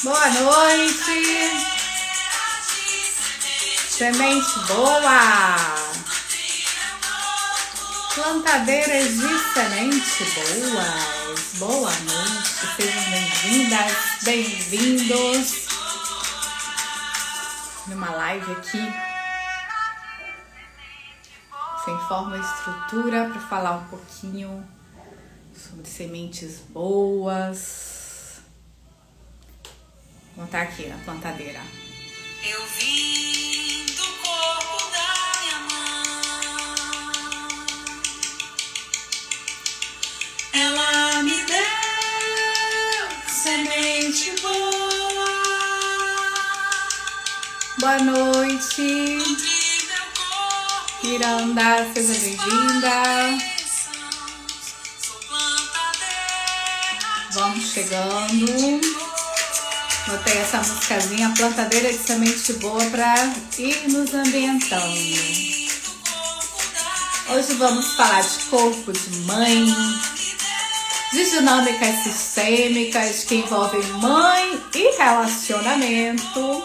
Boa noite! Semente boa! Plantadeiras de semente boas! Boa noite! Sejam bem-vindas, bem-vindos numa live aqui sem forma e estrutura para falar um pouquinho sobre sementes boas. Vou botar aqui na plantadeira. Eu vim do corpo da minha mãe, ela me deu semente boa. Boa noite, Miranda, seja bem-vinda. Vamos chegando. Botei essa musicazinha, plantadeira de semente boa, para ir nos ambientando. Hoje vamos falar de corpo de mãe, de dinâmicas sistêmicas que envolvem mãe e relacionamento.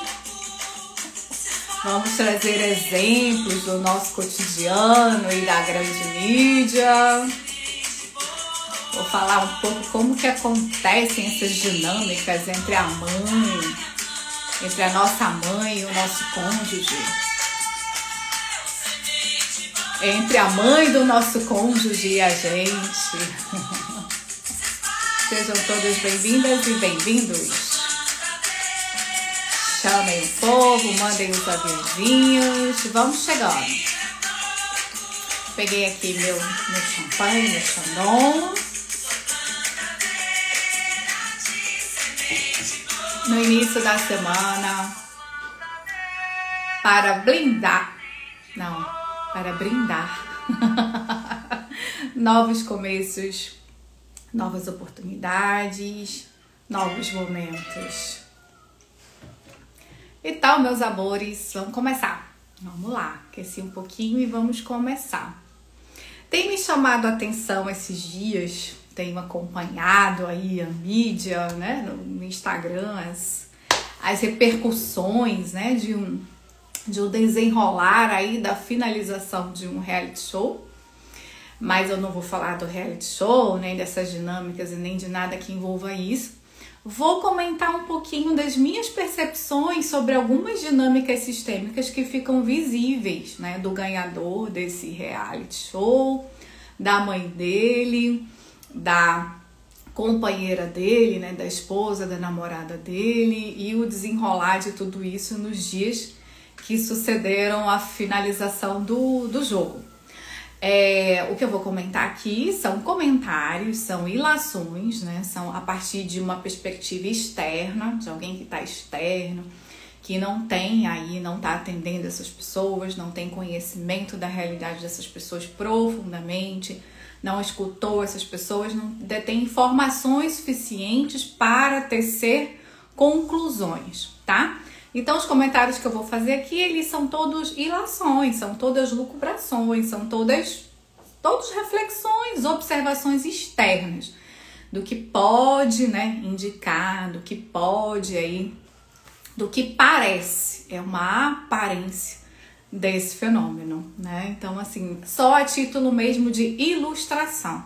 Vamos trazer exemplos do nosso cotidiano e da grande mídia. Vou falar um pouco como que acontecem essas dinâmicas entre a mãe, entre a nossa mãe e o nosso cônjuge. Entre a mãe do nosso cônjuge e a gente. Sejam todas bem-vindas e bem-vindos. Chamem o povo, mandem os aviãozinhos. Vamos chegando. Peguei aqui meu champanhe, meu Chandon. No início da semana, para brindar novos começos, novas oportunidades, novos momentos. E tal, meus amores, vamos começar. Vamos lá, aqueci um pouquinho e vamos começar. Tem me chamado a atenção esses dias, tenho acompanhado aí a mídia, né, no Instagram, as repercussões, né, de um desenrolar aí da finalização de um reality show. Mas eu não vou falar do reality show, nem dessas dinâmicas e nem de nada que envolva isso. Vou comentar um pouquinho das minhas percepções sobre algumas dinâmicas sistêmicas que ficam visíveis, né, do ganhador desse reality show, da mãe dele, da companheira dele, né, da esposa, da namorada dele, e o desenrolar de tudo isso nos dias que sucederam a finalização do jogo. O que eu vou comentar aqui são comentários, são ilações, né, são a partir de uma perspectiva externa, de alguém que está externo, que não tem aí, não está atendendo essas pessoas, não tem conhecimento da realidade dessas pessoas profundamente, não escutou essas pessoas, não detém informações suficientes para tecer conclusões, tá? Então, os comentários que eu vou fazer aqui, eles são todos ilações, são todas lucubrações, são todas reflexões, observações externas do que pode, né, indicar, do que pode aí, do que parece, é uma aparência desse fenômeno, né? Então, assim, só a título mesmo de ilustração,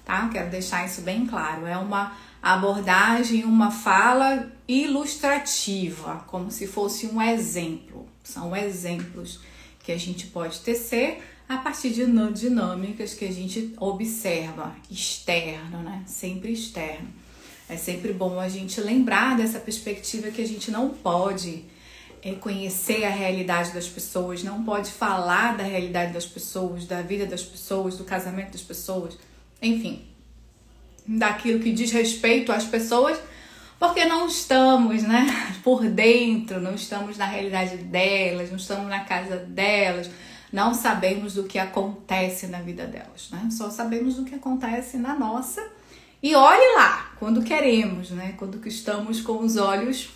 tá? Quero deixar isso bem claro. É uma abordagem, uma fala ilustrativa, como se fosse um exemplo. São exemplos que a gente pode tecer a partir de dinâmicas que a gente observa, externo, né? Sempre externo. É sempre bom a gente lembrar dessa perspectiva que a gente não pode conhecer a realidade das pessoas, não pode falar da realidade das pessoas, da vida das pessoas, do casamento das pessoas, enfim, daquilo que diz respeito às pessoas, porque não estamos, né, por dentro, não estamos na realidade delas, não estamos na casa delas, não sabemos do que acontece na vida delas, né? Só sabemos do que acontece na nossa. E olhe lá, quando queremos, né? Quando estamos com os olhos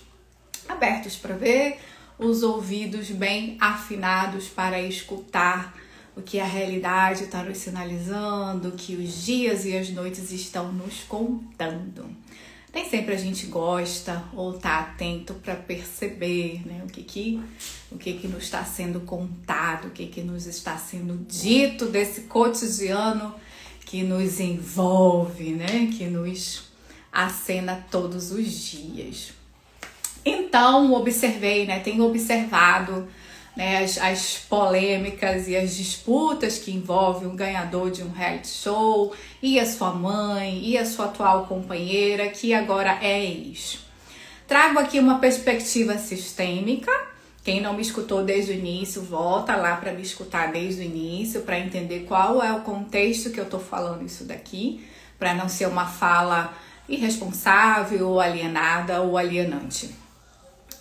abertos para ver, os ouvidos bem afinados para escutar o que a realidade está nos sinalizando, o que os dias e as noites estão nos contando. Nem sempre a gente gosta ou tá atento para perceber, né, o que nos está sendo contado, o que nos está sendo dito desse cotidiano que nos envolve, né, que nos acena todos os dias. Então, observei, né, tenho observado, né, as polêmicas e as disputas que envolvem o ganhador de um reality show e a sua mãe e a sua atual companheira, que agora é ex. Trago aqui uma perspectiva sistêmica. Quem não me escutou desde o início, volta lá para me escutar desde o início, para entender qual é o contexto que eu tô falando isso daqui, para não ser uma fala irresponsável, ou alienada ou alienante.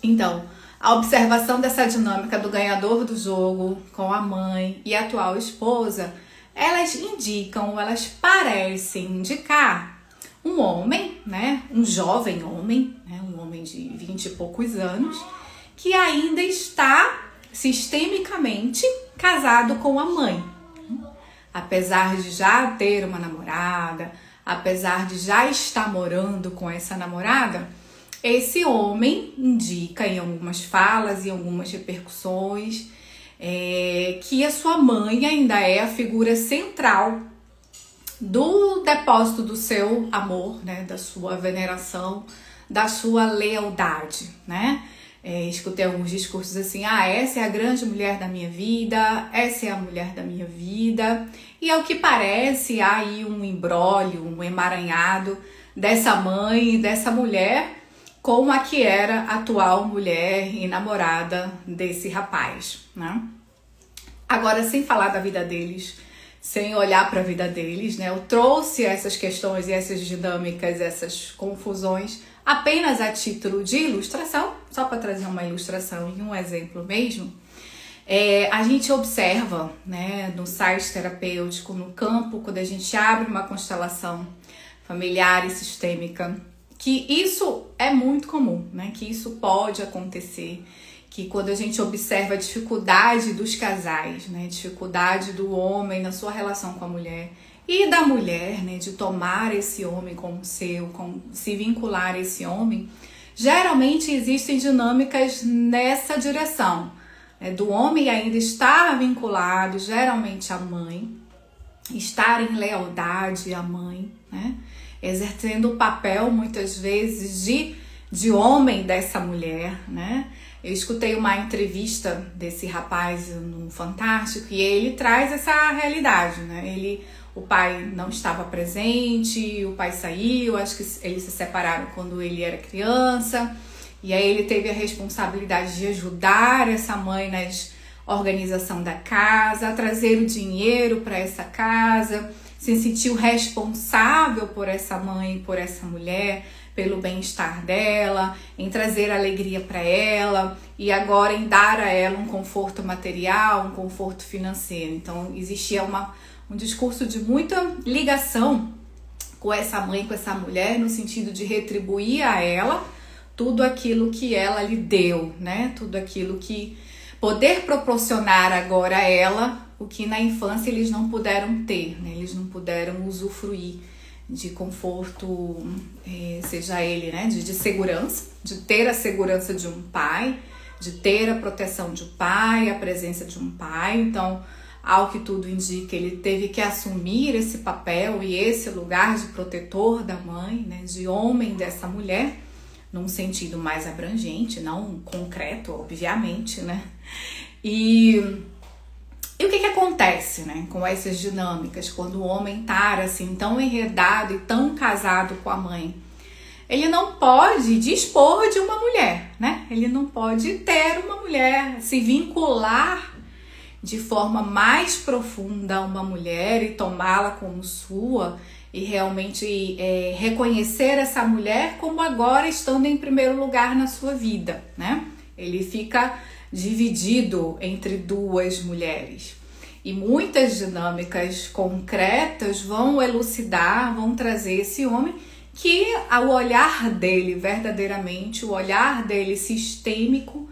Então, a observação dessa dinâmica do ganhador do jogo com a mãe e a atual esposa, elas indicam, elas parecem indicar um homem, né, um jovem homem, né, um homem de 20 e poucos anos, que ainda está sistemicamente casado com a mãe. Apesar de já ter uma namorada, apesar de já estar morando com essa namorada, esse homem indica em algumas falas e algumas repercussões que a sua mãe ainda é a figura central do depósito do seu amor, né, da sua veneração, da sua lealdade, né? Escutei alguns discursos assim, essa é a grande mulher da minha vida, essa é a mulher da minha vida. E ao que parece, há aí um imbróglio, um emaranhado dessa mãe e dessa mulher com a que era a atual mulher e namorada desse rapaz, né? Agora, sem falar da vida deles, sem olhar para a vida deles, né? Eu trouxe essas questões e essas dinâmicas, essas confusões apenas a título de ilustração, só para trazer uma ilustração e um exemplo mesmo. A gente observa, né, no site terapêutico, no campo, quando a gente abre uma constelação familiar e sistêmica, que isso é muito comum, né, que isso pode acontecer, que quando a gente observa a dificuldade dos casais, né, dificuldade do homem na sua relação com a mulher, e da mulher, né, de tomar esse homem como seu, se vincular a esse homem, geralmente existem dinâmicas nessa direção, né, do homem ainda estar vinculado, geralmente à mãe, estar em lealdade à mãe, né, exercendo o papel, muitas vezes, de homem dessa mulher, né. Eu escutei uma entrevista desse rapaz no Fantástico e ele traz essa realidade, né, o pai não estava presente, o pai saiu, acho que eles se separaram quando ele era criança, e aí ele teve a responsabilidade de ajudar essa mãe na organização da casa, a trazer o dinheiro para essa casa, se sentiu responsável por essa mãe, por essa mulher, pelo bem-estar dela, em trazer alegria para ela e agora em dar a ela um conforto material, um conforto financeiro. Então existia um discurso de muita ligação com essa mãe, com essa mulher, no sentido de retribuir a ela tudo aquilo que ela lhe deu, né? Tudo aquilo que poder proporcionar agora a ela, o que na infância eles não puderam ter, né? Eles não puderam usufruir de conforto, seja ele, né, de segurança, de ter a segurança de um pai, de ter a proteção de um pai, a presença de um pai. Então, ao que tudo indica, ele teve que assumir esse papel e esse lugar de protetor da mãe, né, de homem dessa mulher, num sentido mais abrangente, não concreto, obviamente, né? E o que acontece, né, com essas dinâmicas, quando o homem tá assim tão enredado e tão casado com a mãe? Ele não pode dispor de uma mulher, né? Ele não pode ter uma mulher, se vincular de forma mais profunda a uma mulher e tomá-la como sua e realmente reconhecer essa mulher como agora estando em primeiro lugar na sua vida, né? Ele fica dividido entre duas mulheres. E muitas dinâmicas concretas vão elucidar, vão trazer esse homem que o olhar dele, verdadeiramente, o olhar dele sistêmico,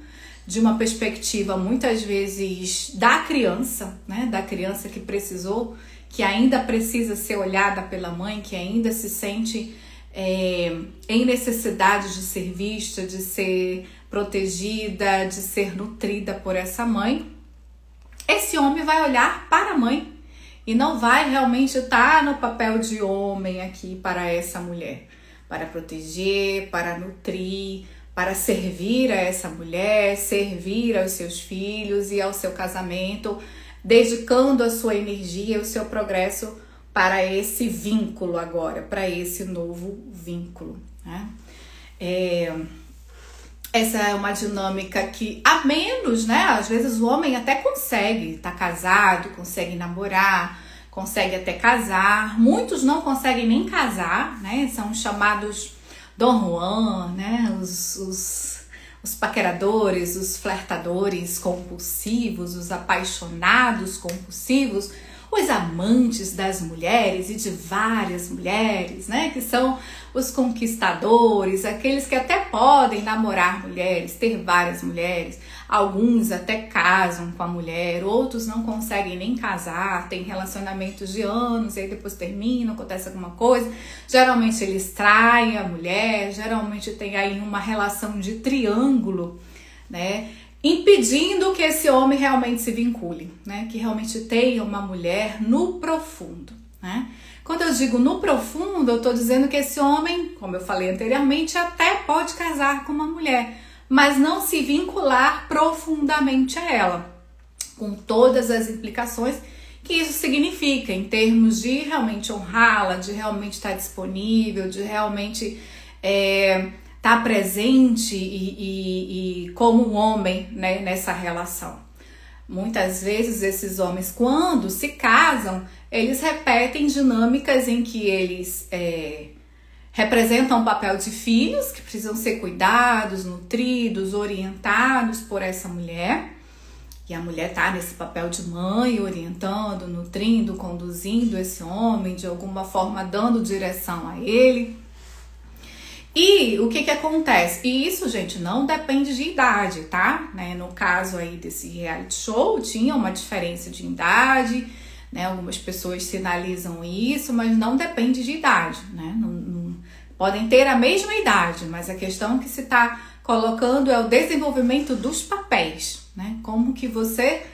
de uma perspectiva muitas vezes da criança, né? Da criança que precisou, que ainda precisa ser olhada pela mãe, que ainda se sente em necessidade de ser vista, de ser protegida, de ser nutrida por essa mãe, esse homem vai olhar para a mãe e não vai realmente estar no papel de homem aqui para essa mulher, para proteger, para nutrir, para servir a essa mulher, servir aos seus filhos e ao seu casamento, dedicando a sua energia e o seu progresso para esse vínculo agora, para esse novo vínculo, né? Essa é uma dinâmica que, a menos, né? Às vezes o homem até consegue estar casado, consegue namorar, consegue até casar. Muitos não conseguem nem casar, né? São chamados Dom Juan, né? Os paqueradores, os flertadores compulsivos, os apaixonados compulsivos, os amantes das mulheres e de várias mulheres, né? Que são os conquistadores, aqueles que até podem namorar mulheres, ter várias mulheres. Alguns até casam com a mulher, outros não conseguem nem casar, tem relacionamentos de anos e aí depois terminam, acontece alguma coisa. Geralmente eles traem a mulher, geralmente tem aí uma relação de triângulo, né? Impedindo que esse homem realmente se vincule, né? Que realmente tenha uma mulher no profundo, né? Quando eu digo no profundo, eu estou dizendo que esse homem, como eu falei anteriormente, até pode casar com uma mulher, mas não se vincular profundamente a ela, com todas as implicações que isso significa, em termos de realmente honrá-la, de realmente estar disponível, de realmente estar presente e como um homem, né, nessa relação. Muitas vezes esses homens, quando se casam, eles repetem dinâmicas em que eles representam o papel de filhos que precisam ser cuidados, nutridos, orientados por essa mulher. E a mulher está nesse papel de mãe, orientando, nutrindo, conduzindo esse homem, de alguma forma dando direção a ele. E o que acontece? E isso, gente, não depende de idade, tá? Né? No caso aí desse reality show, tinha uma diferença de idade, né? Algumas pessoas sinalizam isso, mas não depende de idade, né? Podem ter a mesma idade, mas a questão que se está colocando é o desenvolvimento dos papéis, né? Como que você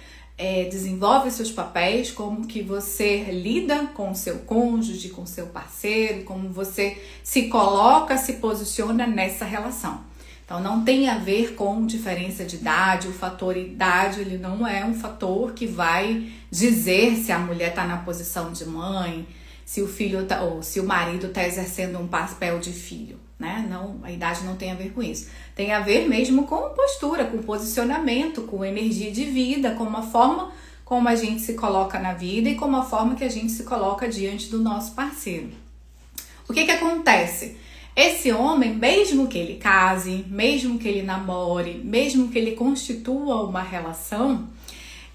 desenvolve seus papéis, como que você lida com o seu cônjuge, com o seu parceiro, como você se coloca, se posiciona nessa relação. Então não tem a ver com diferença de idade, o fator idade ele não é um fator que vai dizer se a mulher está na posição de mãe, se o filho ou se o marido está exercendo um papel de filho, né? Não, a idade não tem a ver com isso. Tem a ver mesmo com postura, com posicionamento, com energia de vida, com uma forma como a gente se coloca na vida e com uma forma que a gente se coloca diante do nosso parceiro. O que acontece? Esse homem, mesmo que ele case, mesmo que ele namore, mesmo que ele constitua uma relação,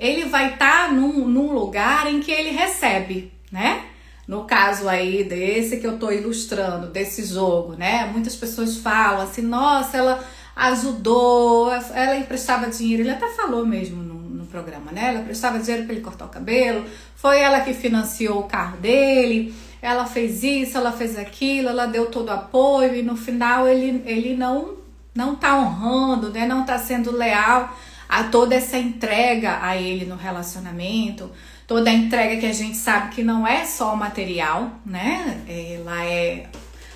ele vai estar num lugar em que ele recebe, né? No caso aí desse que eu tô ilustrando, desse jogo, né? Muitas pessoas falam assim, nossa, ela ajudou, ela emprestava dinheiro, ele até falou mesmo no programa, né? Ela emprestava dinheiro para ele cortar o cabelo, foi ela que financiou o carro dele, ela fez isso, ela fez aquilo, ela deu todo o apoio e no final ele não tá honrando, né? Não tá sendo leal a toda essa entrega a ele no relacionamento. Toda a entrega que a gente sabe que não é só material, né? Ela é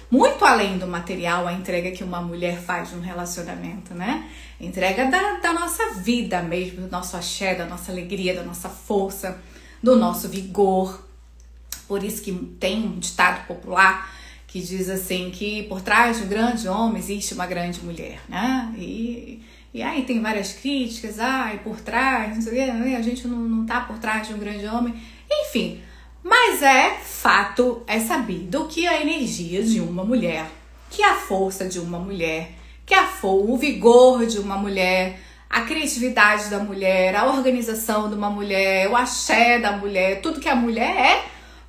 muito além do material, a entrega que uma mulher faz num relacionamento, né? Entrega da nossa vida mesmo, do nosso axé, da nossa alegria, da nossa força, do nosso vigor. Por isso que tem um ditado popular que diz assim, que por trás de um grande homem existe uma grande mulher, né? E aí tem várias críticas, por trás, não sei o que, a gente não tá por trás de um grande homem, enfim. Mas é fato, é sabido que a energia de uma mulher, que a força de uma mulher, que o vigor de uma mulher, a criatividade da mulher, a organização de uma mulher, o axé da mulher, tudo que a mulher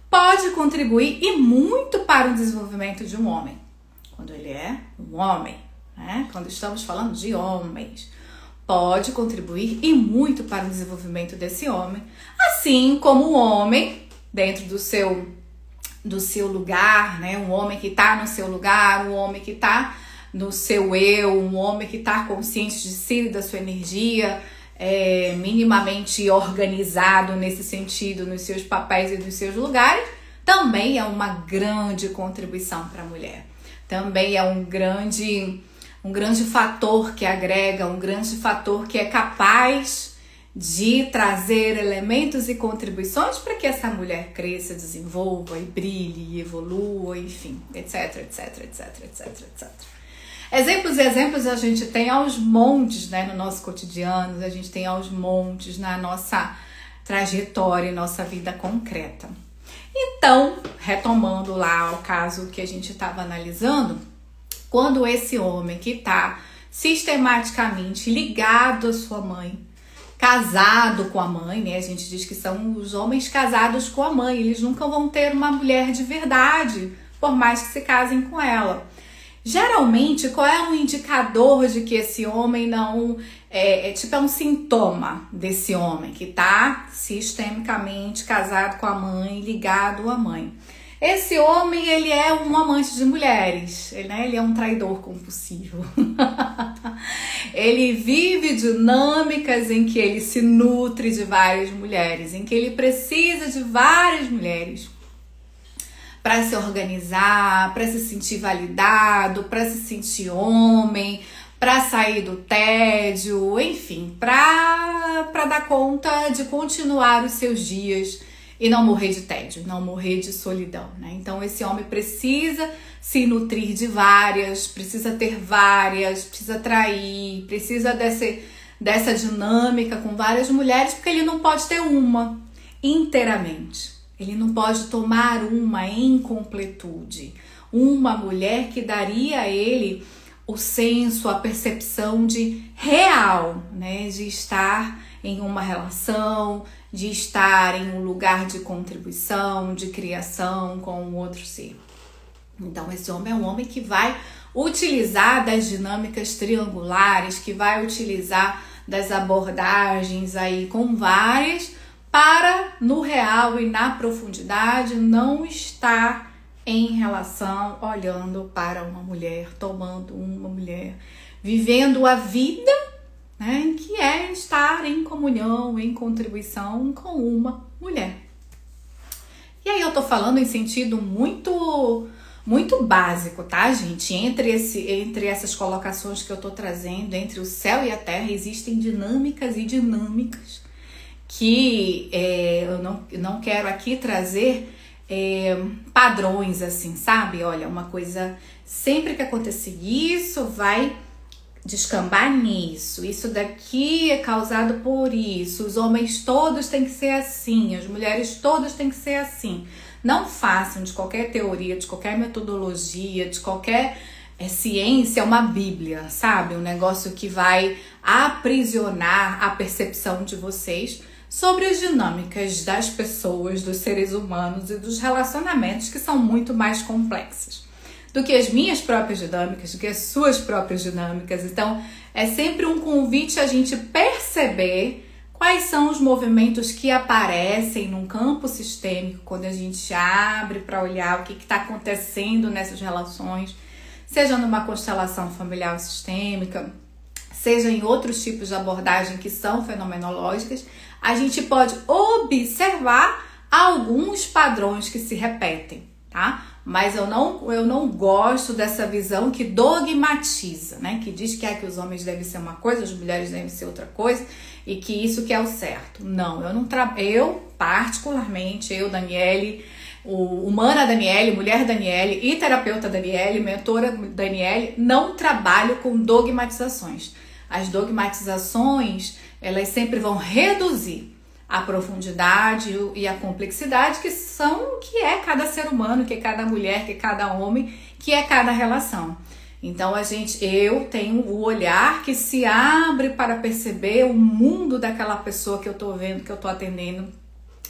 pode contribuir e muito para o desenvolvimento de um homem. Quando ele é um homem. Quando estamos falando de homens, pode contribuir e muito para o desenvolvimento desse homem, assim como o homem, dentro do seu do seu lugar, né? Um homem que está no seu lugar, um homem que está no seu eu, um homem que está consciente de si, da sua energia, minimamente organizado nesse sentido, nos seus papéis e nos seus lugares, também é uma grande contribuição para a mulher. Também é um grande fator que agrega, um grande fator que é capaz de trazer elementos e contribuições para que essa mulher cresça, desenvolva e brilhe, e evolua, enfim, etc, etc, etc, etc, etc. Exemplos a gente tem aos montes, né, no nosso cotidiano, a gente tem aos montes na nossa trajetória, nossa vida concreta. Então, retomando lá o caso que a gente estava analisando, quando esse homem que está sistematicamente ligado à sua mãe, casado com a mãe, né? A gente diz que são os homens casados com a mãe, eles nunca vão ter uma mulher de verdade, por mais que se casem com ela. Geralmente, qual é um indicador de que esse homem não... É um sintoma desse homem que está sistemicamente casado com a mãe, ligado à mãe. Esse homem, ele é um amante de mulheres, ele é um traidor compulsivo. Ele vive dinâmicas em que ele se nutre de várias mulheres, em que ele precisa de várias mulheres para se organizar, para se sentir validado, para se sentir homem, para sair do tédio, enfim, para dar conta de continuar os seus dias e não morrer de tédio, não morrer de solidão, né? Então esse homem precisa se nutrir de várias, precisa ter várias, precisa atrair, precisa dessa dinâmica com várias mulheres, porque ele não pode ter uma inteiramente. Ele não pode tomar uma em completude. Uma mulher que daria a ele o senso, a percepção de real, né? De estar em uma relação, de estar em um lugar de contribuição, de criação com um outro ser. Então esse homem é um homem que vai utilizar das dinâmicas triangulares, que vai utilizar das abordagens aí com várias, para no real e na profundidade não estar em relação olhando para uma mulher, tomando uma mulher, vivendo a vida, né, que é estar em comunhão, em contribuição com uma mulher. E aí eu tô falando em sentido muito básico, tá, gente? Entre essas colocações que eu tô trazendo, entre o céu e a terra, existem dinâmicas e dinâmicas que eu não quero aqui trazer padrões assim, sabe? Olha, uma coisa, sempre que acontecer isso, vai descambar nisso, isso daqui é causado por isso, os homens todos têm que ser assim, as mulheres todas têm que ser assim. Não façam de qualquer teoria, de qualquer metodologia, de qualquer ciência uma bíblia, sabe? Um negócio que vai aprisionar a percepção de vocês sobre as dinâmicas das pessoas, dos seres humanos e dos relacionamentos, que são muito mais complexos do que as minhas próprias dinâmicas, do que as suas próprias dinâmicas. Então, é sempre um convite a gente perceber quais são os movimentos que aparecem num campo sistêmico quando a gente abre para olhar o que está acontecendo nessas relações, seja numa constelação familiar sistêmica, seja em outros tipos de abordagem que são fenomenológicas. A gente pode observar alguns padrões que se repetem, tá? Mas eu não gosto dessa visão que dogmatiza, né? Que diz que os homens devem ser uma coisa, as mulheres devem ser outra coisa e que isso que é o certo. Não, eu particularmente, Daniele, humana Daniele, mulher Daniele e terapeuta Daniele, mentora Daniele, não trabalho com dogmatizações. As dogmatizações, elas sempre vão reduzir a profundidade e a complexidade que é cada ser humano, que é cada mulher, que é cada homem, que é cada relação. Então eu tenho o olhar que se abre para perceber o mundo daquela pessoa que eu tô vendo, que eu tô atendendo,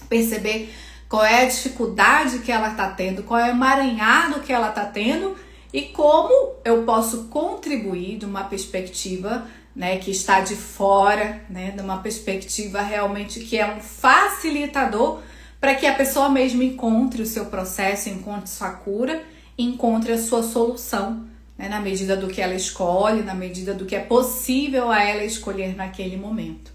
perceber qual é a dificuldade que ela tá tendo, qual é o emaranhado que ela tá tendo e como eu posso contribuir de uma perspectiva, né, que está de fora, né, de uma perspectiva realmente que é um facilitador para que a pessoa mesmo encontre o seu processo, encontre sua cura, encontre a sua solução, né, na medida do que ela escolhe, na medida do que é possível a ela escolher naquele momento.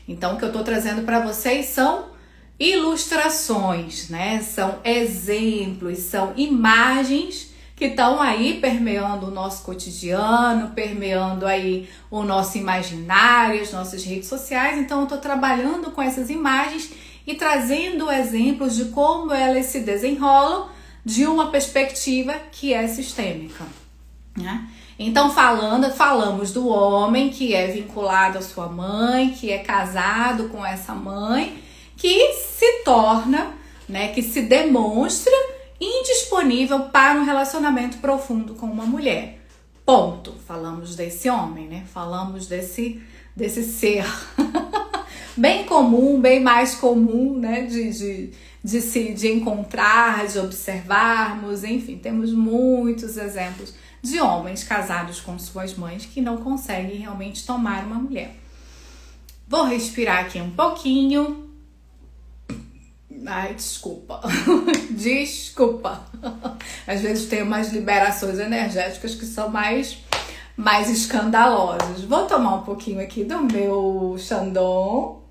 Então, o que eu estou trazendo para vocês são ilustrações, né? São exemplos, são imagens que estão aí permeando o nosso cotidiano, permeando aí o nosso imaginário, as nossas redes sociais. Então, eu estou trabalhando com essas imagens e trazendo exemplos de como elas se desenrolam de uma perspectiva que é sistêmica, né? Então, falamos do homem que é vinculado à sua mãe, que é casado com essa mãe, que se torna, né, que se demonstra indisponível para um relacionamento profundo com uma mulher. Ponto. Falamos desse homem, né? Falamos desse ser bem comum, bem mais comum, né, de encontrar, de observarmos, enfim, temos muitos exemplos de homens casados com suas mães que não conseguem realmente tomar uma mulher. Vou respirar aqui um pouquinho. Ai, desculpa. Desculpa. Às vezes tem umas liberações energéticas que são mais escandalosas. Vou tomar um pouquinho aqui do meu Chandon.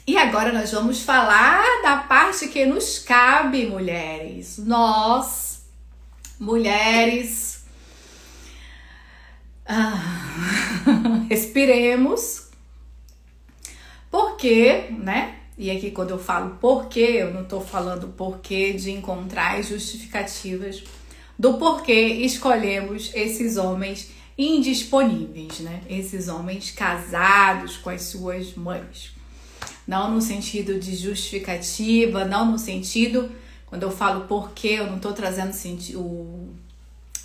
E agora nós vamos falar da parte que nos cabe, mulheres. Nós, mulheres, respiremos. Porque, né? E aqui quando eu falo porquê, eu não tô falando porquê de encontrar justificativas do porquê escolhemos esses homens indisponíveis, né? Esses homens casados com as suas mães. Não no sentido de justificativa, não no sentido, quando eu falo porquê, eu não tô trazendo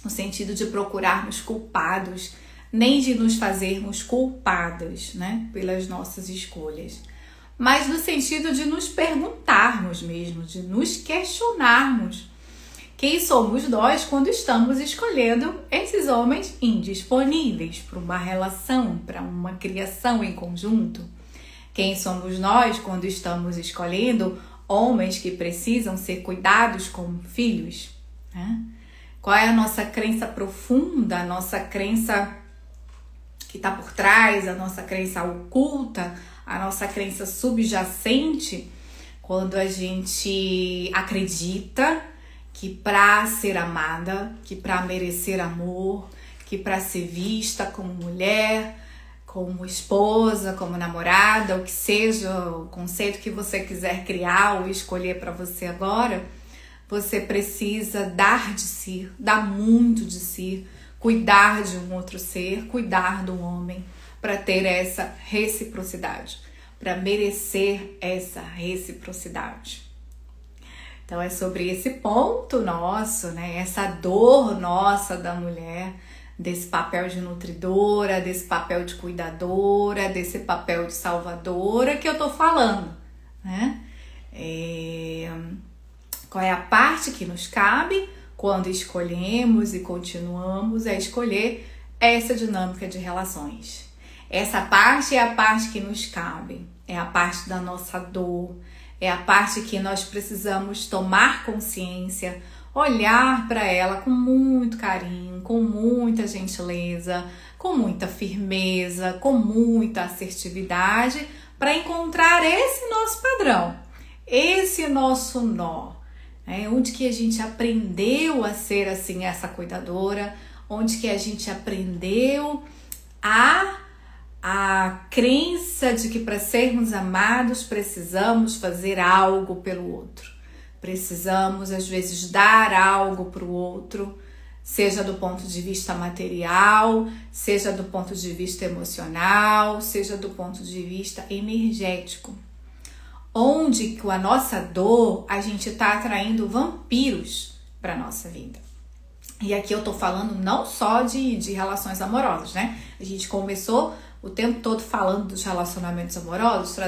no sentido de procurarmos culpados, nem de nos fazermos culpadas, né, pelas nossas escolhas, mas no sentido de nos perguntarmos mesmo, de nos questionarmos quem somos nós quando estamos escolhendo esses homens indisponíveis para uma relação, para uma criação em conjunto. Quem somos nós quando estamos escolhendo homens que precisam ser cuidados como filhos, né? Qual é a nossa crença profunda, a nossa crença que está por trás, a nossa crença oculta, a nossa crença subjacente, quando a gente acredita que para ser amada, que para merecer amor, que para ser vista como mulher, como esposa, como namorada, o que seja o conceito que você quiser criar ou escolher para você agora, você precisa dar de si, dar muito de si, cuidar de um outro ser, cuidar do homem, para ter essa reciprocidade, para merecer essa reciprocidade. Então é sobre esse ponto nosso, né? Essa dor nossa da mulher, desse papel de nutridora, desse papel de cuidadora, desse papel de salvadora que eu tô falando, né? Qual é a parte que nos cabe quando escolhemos e continuamos a escolher essa dinâmica de relações? Essa parte é a parte que nos cabe, é a parte da nossa dor, é a parte que nós precisamos tomar consciência, olhar para ela com muito carinho, com muita gentileza, com muita firmeza, com muita assertividade, para encontrar esse nosso padrão, esse nosso nó, né? Onde que a gente aprendeu a ser assim essa cuidadora, onde que a gente aprendeu a crença de que para sermos amados precisamos fazer algo pelo outro. Precisamos, às vezes, dar algo para o outro, seja do ponto de vista material, seja do ponto de vista emocional, seja do ponto de vista energético. Onde com a nossa dor a gente está atraindo vampiros para a nossa vida. E aqui eu tô falando não só de relações amorosas, né? A gente começou o tempo todo falando dos relacionamentos amorosos,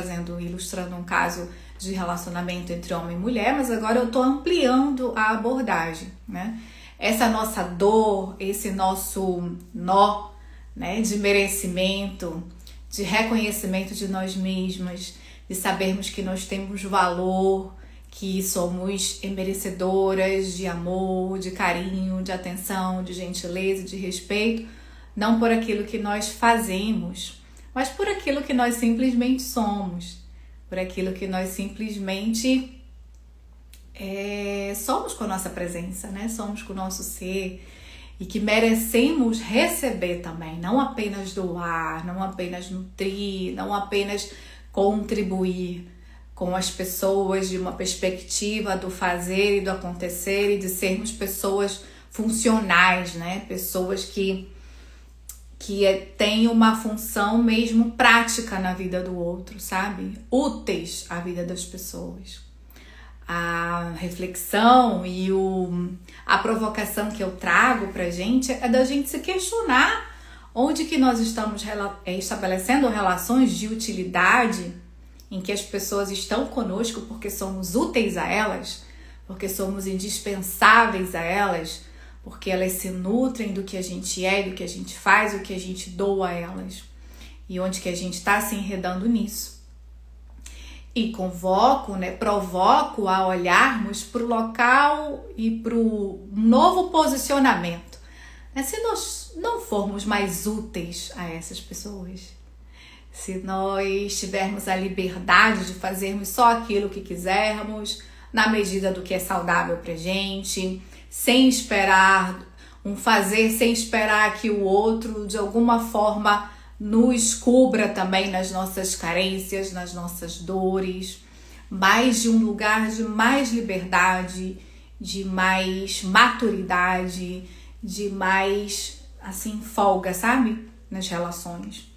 ilustrando um caso de relacionamento entre homem e mulher, mas agora eu tô ampliando a abordagem, né? Essa nossa dor, esse nosso nó, né, de merecimento, de reconhecimento de nós mesmas, de sabermos que nós temos valor, que somos merecedoras de amor, de carinho, de atenção, de gentileza, de respeito, não por aquilo que nós fazemos, mas por aquilo que nós simplesmente somos, por aquilo que nós simplesmente somos com a nossa presença, né? Somos com o nosso ser, e que merecemos receber também, não apenas doar, não apenas nutrir, não apenas contribuir com as pessoas de uma perspectiva do fazer e do acontecer e de sermos pessoas funcionais, né? Pessoas que têm uma função mesmo prática na vida do outro, sabe? Úteis à vida das pessoas. A reflexão e a provocação que eu trago pra gente é da gente se questionar onde que nós estamos estabelecendo relações de utilidade em que as pessoas estão conosco porque somos úteis a elas, porque somos indispensáveis a elas, porque elas se nutrem do que a gente é, do que a gente faz, do que a gente doa a elas. E onde que a gente está se enredando nisso. E provoco a olharmos para o local e para o novo posicionamento. Se nós não formos mais úteis a essas pessoas, se nós tivermos a liberdade de fazermos só aquilo que quisermos, na medida do que é saudável pra gente, sem esperar sem esperar que o outro de alguma forma nos cubra também nas nossas carências, nas nossas dores, mas de um lugar de mais liberdade, de mais maturidade, de mais, assim, folga, sabe? Nas relações.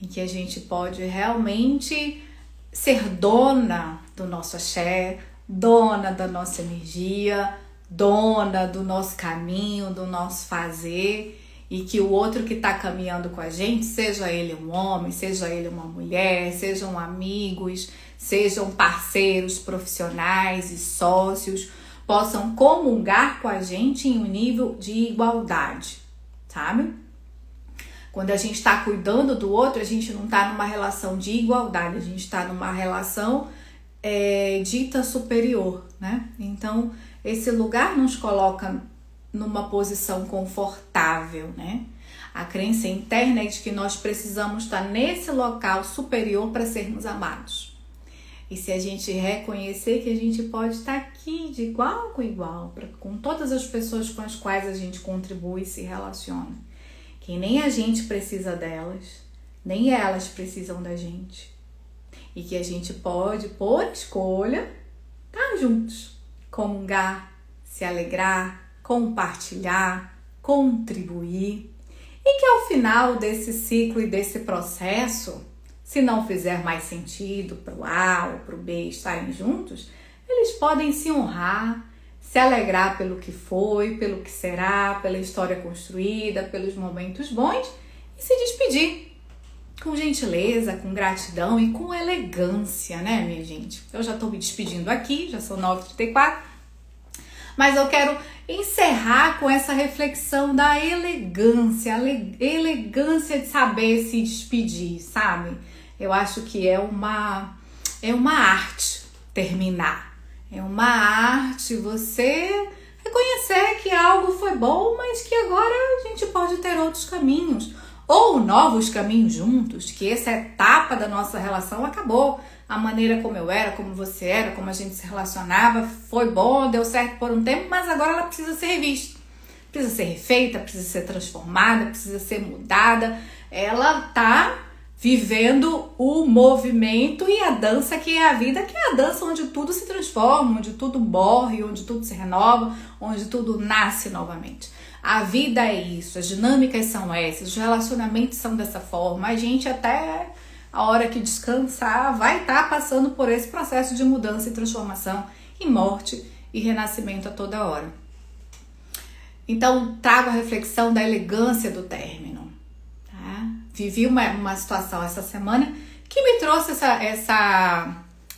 Em que a gente pode realmente ser dona do nosso axé, dona da nossa energia, dona do nosso caminho, do nosso fazer, e que o outro que está caminhando com a gente, seja ele um homem, seja ele uma mulher, sejam amigos, sejam parceiros profissionais e sócios, possam comungar com a gente em um nível de igualdade, sabe? Quando a gente está cuidando do outro, a gente não está numa relação de igualdade, a gente está numa relação dita superior, né? Então, esse lugar nos coloca numa posição confortável, né? A crença interna é de que nós precisamos estar nesse local superior para sermos amados. E se a gente reconhecer que a gente pode estar aqui de igual com igual, com todas as pessoas com as quais a gente contribui e se relaciona, que nem a gente precisa delas, nem elas precisam da gente. E que a gente pode, por escolha, estar juntos, comungar, se alegrar, compartilhar, contribuir. E que ao final desse ciclo e desse processo, se não fizer mais sentido para o A ou para o B estarem juntos, eles podem se honrar, se alegrar pelo que foi, pelo que será, pela história construída, pelos momentos bons e se despedir com gentileza, com gratidão e com elegância, né, minha gente? Eu já estou me despedindo aqui, já são 9h34, mas eu quero encerrar com essa reflexão da elegância, elegância de saber se despedir, sabe? Eu acho que é uma arte terminar. É uma arte você reconhecer que algo foi bom, mas que agora a gente pode ter outros caminhos. Ou novos caminhos juntos, que essa etapa da nossa relação acabou. A maneira como eu era, como você era, como a gente se relacionava, foi bom, deu certo por um tempo, mas agora ela precisa ser revista. Precisa ser refeita, precisa ser transformada, precisa ser mudada. Ela tá vivendo o movimento e a dança que é a vida, que é a dança onde tudo se transforma, onde tudo morre, onde tudo se renova, onde tudo nasce novamente. A vida é isso, as dinâmicas são essas, os relacionamentos são dessa forma. A gente até a hora que descansar vai estar passando por esse processo de mudança e transformação e morte e renascimento a toda hora. Então, trago a reflexão da elegância do término. Tá? Vivi uma situação essa semana que me trouxe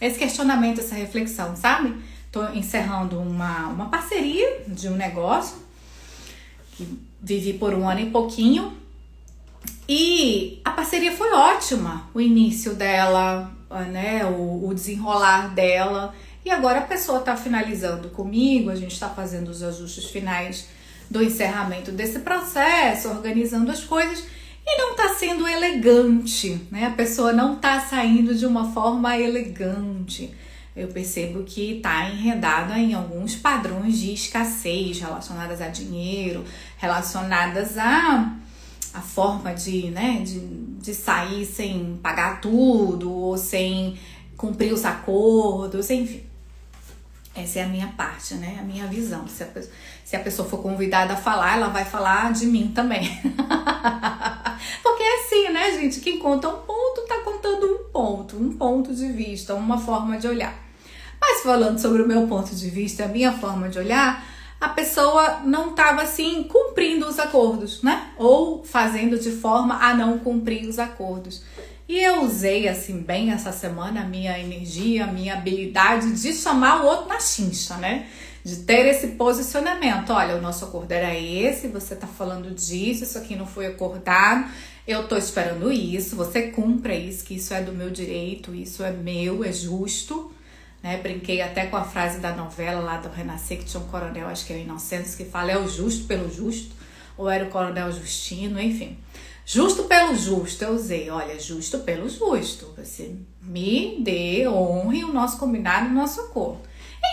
esse questionamento, essa reflexão, sabe? Estou encerrando uma parceria de um negócio que vivi por 1 ano e pouquinho. E a parceria foi ótima, o início dela, né, o desenrolar dela. E agora a pessoa está finalizando comigo, a gente está fazendo os ajustes finais do encerramento desse processo, organizando as coisas, e não está sendo elegante, né? A pessoa não está saindo de uma forma elegante. Eu percebo que está enredada em alguns padrões de escassez relacionadas a dinheiro, relacionadas a forma de, né, de sair sem pagar tudo, ou sem cumprir os acordos, enfim. Essa é a minha parte, né? A minha visão. Se a pessoa for convidada a falar, ela vai falar de mim também. Porque é assim, né, gente? Quem conta um ponto, tá contando um ponto de vista, uma forma de olhar. Mas falando sobre o meu ponto de vista, a minha forma de olhar, a pessoa não estava assim cumprindo os acordos, né? Ou fazendo de forma a não cumprir os acordos. E eu usei assim bem essa semana a minha energia, a minha habilidade de chamar o outro na chincha, né? De ter esse posicionamento. Olha, o nosso acordo era esse, você tá falando disso, isso aqui não foi acordado, eu tô esperando isso, você cumpra isso, que isso é do meu direito, isso é meu, é justo. Né? Brinquei até com a frase da novela lá do Renascer, que tinha um coronel, acho que é o Inocentes, que fala é o justo pelo justo, ou era o coronel Justino, enfim. Justo pelo justo, eu usei, olha, justo pelo justo, você me dê, honre o nosso combinado, o nosso acordo.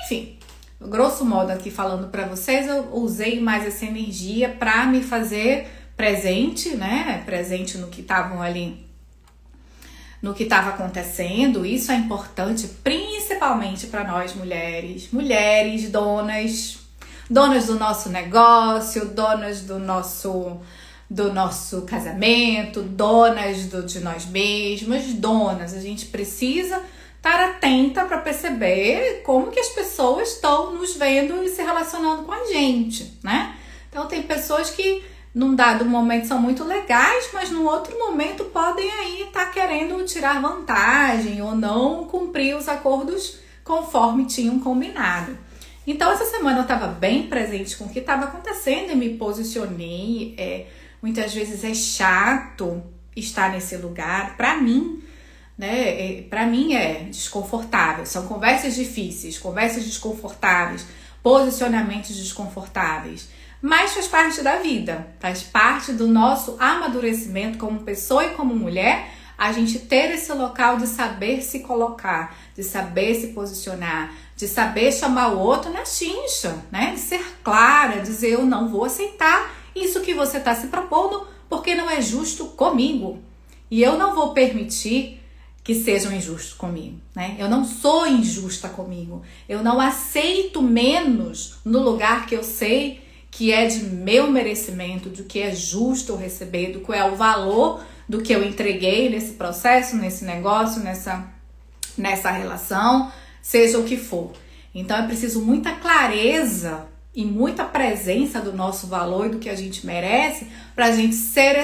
Enfim, grosso modo aqui falando para vocês, eu usei mais essa energia para me fazer presente, né? Presente no que estavam ali, no que estava acontecendo. Isso é importante, principalmente para nós mulheres, donas do nosso negócio, donas do nosso casamento, donas de nós mesmas, donas. A gente precisa estar atenta para perceber como que as pessoas estão nos vendo e se relacionando com a gente, né? Então tem pessoas que num dado momento são muito legais, mas no outro momento podem aí estar querendo tirar vantagem ou não cumprir os acordos conforme tinham combinado. Então essa semana eu estava bem presente com o que estava acontecendo e me posicionei. Muitas vezes é chato estar nesse lugar, para mim, né? Para mim é desconfortável. São conversas difíceis, conversas desconfortáveis, posicionamentos desconfortáveis. Mas faz parte da vida, faz parte do nosso amadurecimento como pessoa e como mulher, a gente ter esse local de saber se colocar, de saber se posicionar, de saber chamar o outro na chincha, né? De ser clara, dizer eu não vou aceitar isso que você está se propondo porque não é justo comigo. E eu não vou permitir que sejam injustos comigo, né? Eu não sou injusta comigo. Eu não aceito menos no lugar que eu sei que é de meu merecimento, do que é justo eu receber, do que é o valor do que eu entreguei nesse processo, nesse negócio, nessa relação, seja o que for. Então é preciso muita clareza e muita presença do nosso valor e do que a gente merece para a gente ser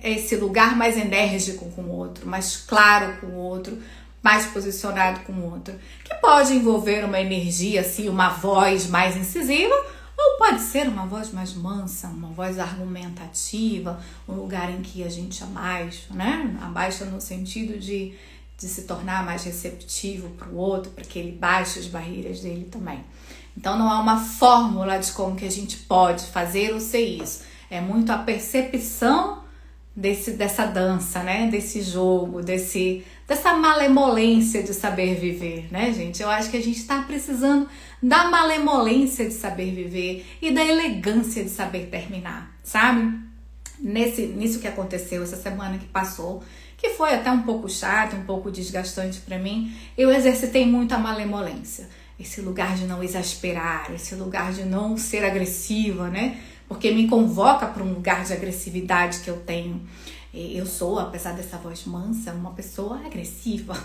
esse lugar mais enérgico com o outro, mais claro com o outro, mais posicionado com o outro. Que pode envolver uma energia, assim, uma voz mais incisiva, ou pode ser uma voz mais mansa, uma voz argumentativa, um lugar em que a gente abaixa, né? Abaixa no sentido de se tornar mais receptivo para o outro, para que ele baixe as barreiras dele também. Então não há uma fórmula de como que a gente pode fazer ou ser isso. É muito a percepção dessa dança, né? Desse jogo, dessa malemolência de saber viver, né, gente? Eu acho que a gente está precisando da malemolência de saber viver e da elegância de saber terminar, sabe? Nisso que aconteceu essa semana que passou, que foi até um pouco chato, um pouco desgastante para mim, eu exercitei muito a malemolência. Esse lugar de não exasperar, esse lugar de não ser agressiva, né? Porque me convoca para um lugar de agressividade que eu tenho. Eu sou, apesar dessa voz mansa, uma pessoa agressiva.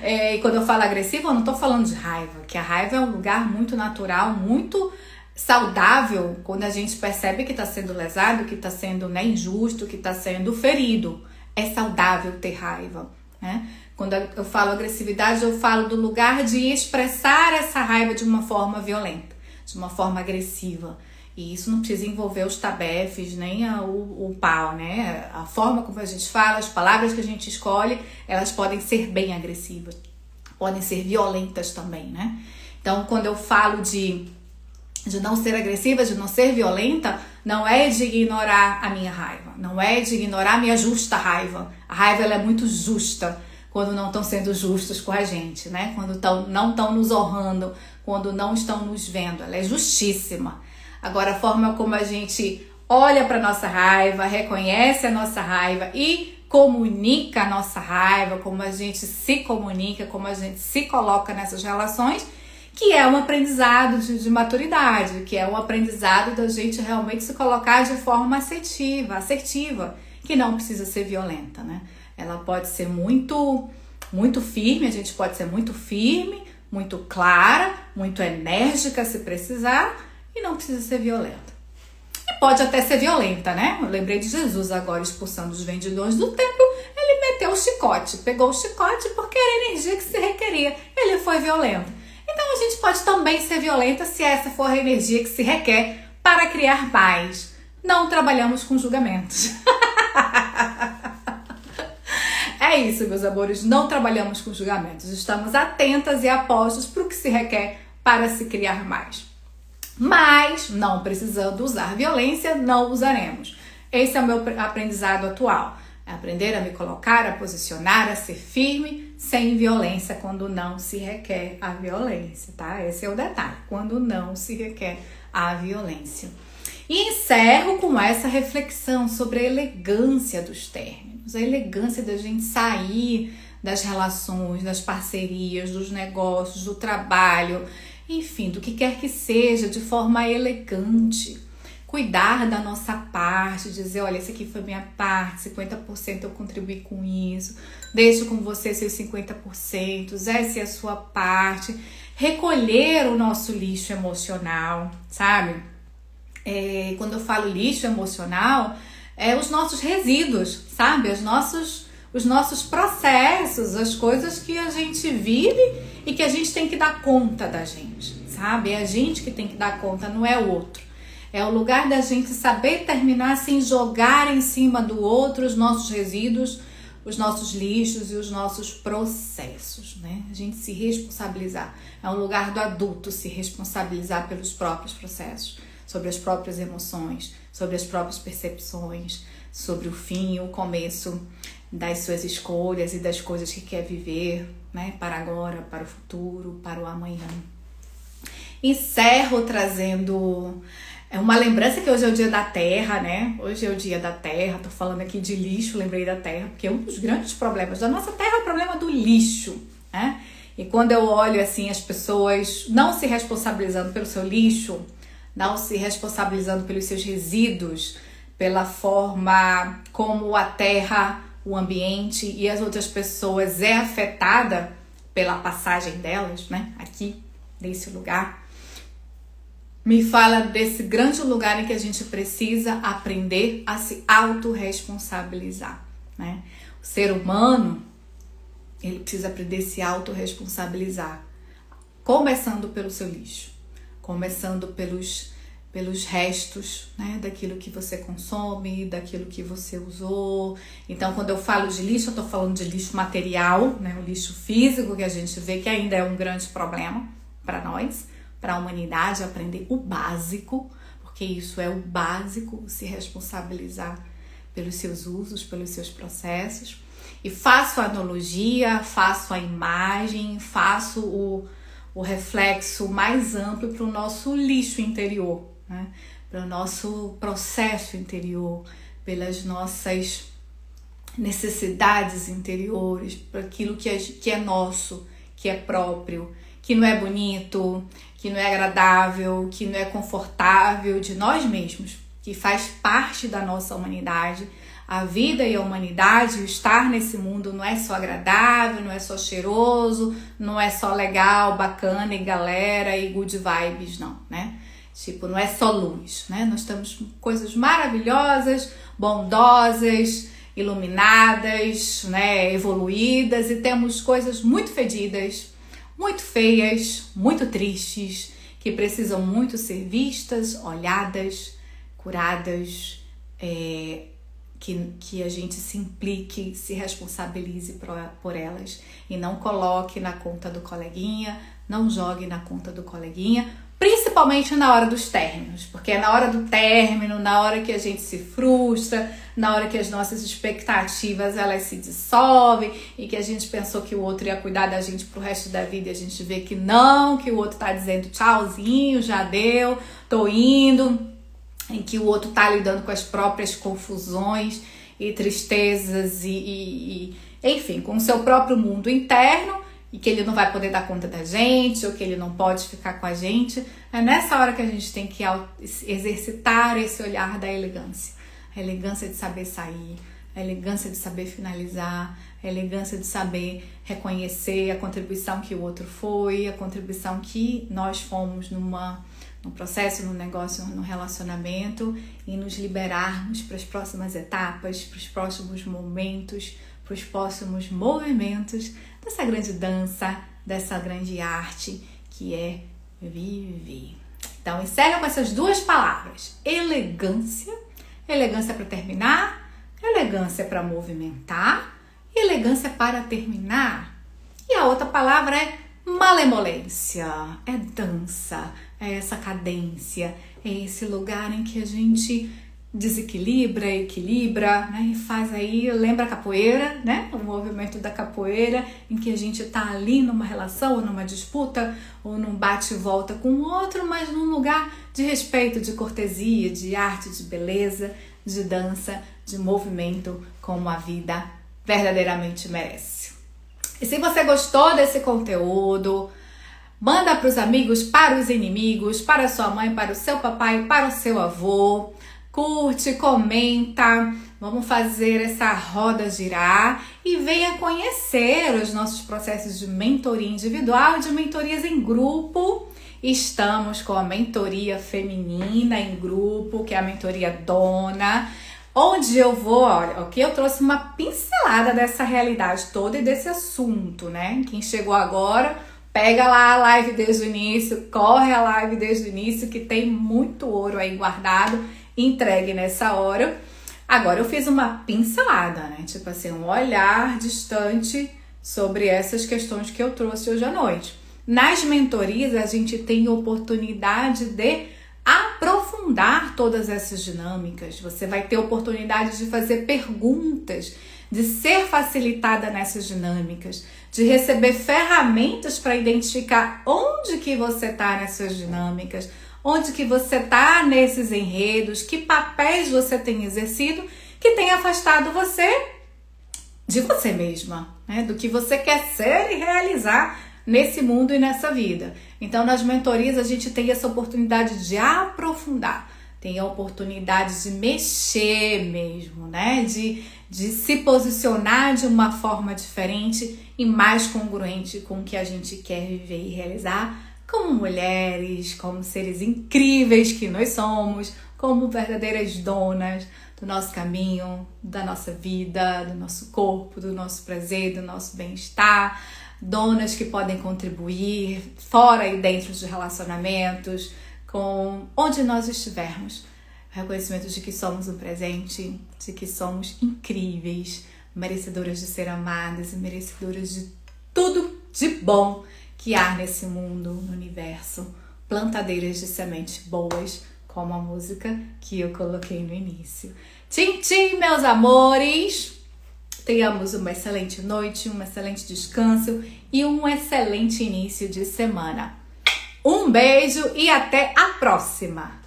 E quando eu falo agressiva, eu não tô falando de raiva, que a raiva é um lugar muito natural, muito saudável, quando a gente percebe que está sendo lesado, que está sendo, né, injusto, que está sendo ferido. É saudável ter raiva, né? Quando eu falo agressividade, eu falo do lugar de expressar essa raiva de uma forma violenta, de uma forma agressiva. E isso não precisa envolver os tabefes, nem o pau, né? A forma como a gente fala, as palavras que a gente escolhe, elas podem ser bem agressivas, podem ser violentas também, né? Então, quando eu falo de não ser agressiva, de não ser violenta, não é de ignorar a minha raiva, não é de ignorar a minha justa raiva. A raiva, ela é muito justa quando não estão sendo justos com a gente, né? Quando não estão nos honrando, quando não estão nos vendo, ela é justíssima. Agora, a forma como a gente olha para nossa raiva, reconhece a nossa raiva e comunica a nossa raiva, como a gente se comunica, como a gente se coloca nessas relações, que é um aprendizado de maturidade, que é um aprendizado da gente realmente se colocar de forma assertiva, que não precisa ser violenta, né? Ela pode ser muito firme, a gente pode ser muito firme, muito clara, muito enérgica se precisar, e não precisa ser violenta. E pode até ser violenta, né? Eu lembrei de Jesus agora expulsando os vendilhões do templo, ele meteu o chicote, pegou o chicote porque era a energia que se requeria, ele foi violento. Então a gente pode também ser violenta se essa for a energia que se requer para criar paz. Não trabalhamos com julgamentos. É isso, meus amores, não trabalhamos com julgamentos. Estamos atentas e apostos para o que se requer para se criar mais. Mas, não precisando usar violência, não usaremos. Esse é o meu aprendizado atual. É aprender a me colocar, a posicionar, a ser firme, sem violência, quando não se requer a violência, tá? Esse é o detalhe, quando não se requer a violência. E encerro com essa reflexão sobre a elegância dos términos, a elegância da gente sair das relações, das parcerias, dos negócios, do trabalho, enfim, do que quer que seja, de forma elegante. Cuidar da nossa parte, dizer, olha, esse aqui foi minha parte, 50% eu contribuí com isso, deixo com você seus 50%, essa é a sua parte. Recolher o nosso lixo emocional, sabe? Quando eu falo lixo emocional, os nossos resíduos, sabe? Os nossos processos, as coisas que a gente vive e que a gente tem que dar conta da gente, sabe? É a gente que tem que dar conta, não é o outro. É o lugar da gente saber terminar sem jogar em cima do outro os nossos resíduos, os nossos lixos e os nossos processos, né? A gente se responsabilizar. É um lugar do adulto se responsabilizar pelos próprios processos, sobre as próprias emoções, sobre as próprias percepções, sobre o fim e o começo das suas escolhas e das coisas que quer viver, né? Para agora, para o futuro, para o amanhã. Encerro trazendo uma lembrança que hoje é o dia da Terra, né? Hoje é o dia da Terra, tô falando aqui de lixo, lembrei da Terra, porque um dos grandes problemas da nossa Terra é o problema do lixo, né? E quando eu olho assim as pessoas não se responsabilizando pelo seu lixo, não se responsabilizando pelos seus resíduos, pela forma como a Terra, o ambiente e as outras pessoas é afetada pela passagem delas, né? Aqui, nesse lugar. Me fala desse grande lugar em que a gente precisa aprender a se autorresponsabilizar, né? O ser humano, ele precisa aprender a se autorresponsabilizar, começando pelo seu lixo, começando pelos restos, né? Daquilo que você consome, daquilo que você usou. Então, quando eu falo de lixo, eu tô falando de lixo material, né? O lixo físico, que a gente vê que ainda é um grande problema para nós, para a humanidade, aprender o básico, porque isso é o básico, se responsabilizar pelos seus usos, pelos seus processos. E faço a analogia, faço a imagem, faço o reflexo mais amplo para o nosso lixo interior, né? Para o nosso processo interior, pelas nossas necessidades interiores, para aquilo que é nosso, que é próprio, que não é bonito, que não é agradável, que não é confortável de nós mesmos, que faz parte da nossa humanidade. A vida e a humanidade, o estar nesse mundo não é só agradável, não é só cheiroso, não é só legal, bacana e galera e good vibes, não, né? Tipo, não é só luz, né? Nós temos coisas maravilhosas, bondosas, iluminadas, né? Evoluídas, e temos coisas muito fedidas, muito feias, muito tristes, que precisam muito ser vistas, olhadas, curadas, que a gente se implique, se responsabilize por elas e não coloque na conta do coleguinha, não jogue na conta do coleguinha, principalmente na hora dos términos, porque é na hora do término, na hora que a gente se frustra, na hora que as nossas expectativas elas se dissolvem e que a gente pensou que o outro ia cuidar da gente pro resto da vida e a gente vê que não, que o outro tá dizendo tchauzinho, já deu, tô indo, em que o outro tá lidando com as próprias confusões e tristezas e enfim, com o seu próprio mundo interno, e que ele não vai poder dar conta da gente, ou que ele não pode ficar com a gente. É nessa hora que a gente tem que exercitar esse olhar da elegância. A elegância de saber sair, a elegância de saber finalizar, a elegância de saber reconhecer a contribuição que o outro foi, a contribuição que nós fomos num processo, num negócio, num relacionamento, e nos liberarmos para as próximas etapas, para os próximos momentos, para os próximos movimentos dessa grande dança, dessa grande arte que é viver. Então, encerra com essas duas palavras: elegância, elegância para terminar, elegância para movimentar, elegância para terminar. E a outra palavra é malemolência, é dança, é essa cadência, é esse lugar em que a gente desequilibra, equilibra, né? E faz aí, lembra a capoeira, né? O movimento da capoeira, em que a gente tá ali numa relação, ou numa disputa, ou num bate e volta com o outro, mas num lugar de respeito, de cortesia, de arte, de beleza, de dança, de movimento, como a vida verdadeiramente merece. E se você gostou desse conteúdo, manda para os amigos, para os inimigos, para a sua mãe, para o seu papai, para o seu avô. Curte, comenta, vamos fazer essa roda girar e venha conhecer os nossos processos de mentoria individual e de mentorias em grupo. Estamos com a mentoria feminina em grupo, que é a mentoria Dona, onde eu vou, olha, aqui eu trouxe uma pincelada dessa realidade toda e desse assunto, né? Quem chegou agora, pega lá a live desde o início, corre a live desde o início, que tem muito ouro aí guardado, entregue nessa hora. Agora eu fiz uma pincelada, né? Tipo assim, um olhar distante sobre essas questões que eu trouxe hoje à noite. Nas mentorias a gente tem oportunidade de aprofundar todas essas dinâmicas. Você vai ter oportunidade de fazer perguntas, de ser facilitada nessas dinâmicas, de receber ferramentas para identificar onde que você está nessas dinâmicas, onde que você está nesses enredos, que papéis você tem exercido que tem afastado você de você mesma, né? Do que você quer ser e realizar nesse mundo e nessa vida. Então, nas mentorias a gente tem essa oportunidade de aprofundar, tem a oportunidade de mexer mesmo, né? De se posicionar de uma forma diferente e mais congruente com o que a gente quer viver e realizar como mulheres, como seres incríveis que nós somos, como verdadeiras donas do nosso caminho, da nossa vida, do nosso corpo, do nosso prazer, do nosso bem-estar, donas que podem contribuir fora e dentro de relacionamentos, com onde nós estivermos. Reconhecimento de que somos um presente, de que somos incríveis, merecedoras de ser amadas e merecedoras de tudo de bom que há nesse mundo, no universo, plantadeiras de sementes boas, como a música que eu coloquei no início. Tchim, tchim, meus amores! Tenhamos uma excelente noite, um excelente descanso e um excelente início de semana. Um beijo e até a próxima!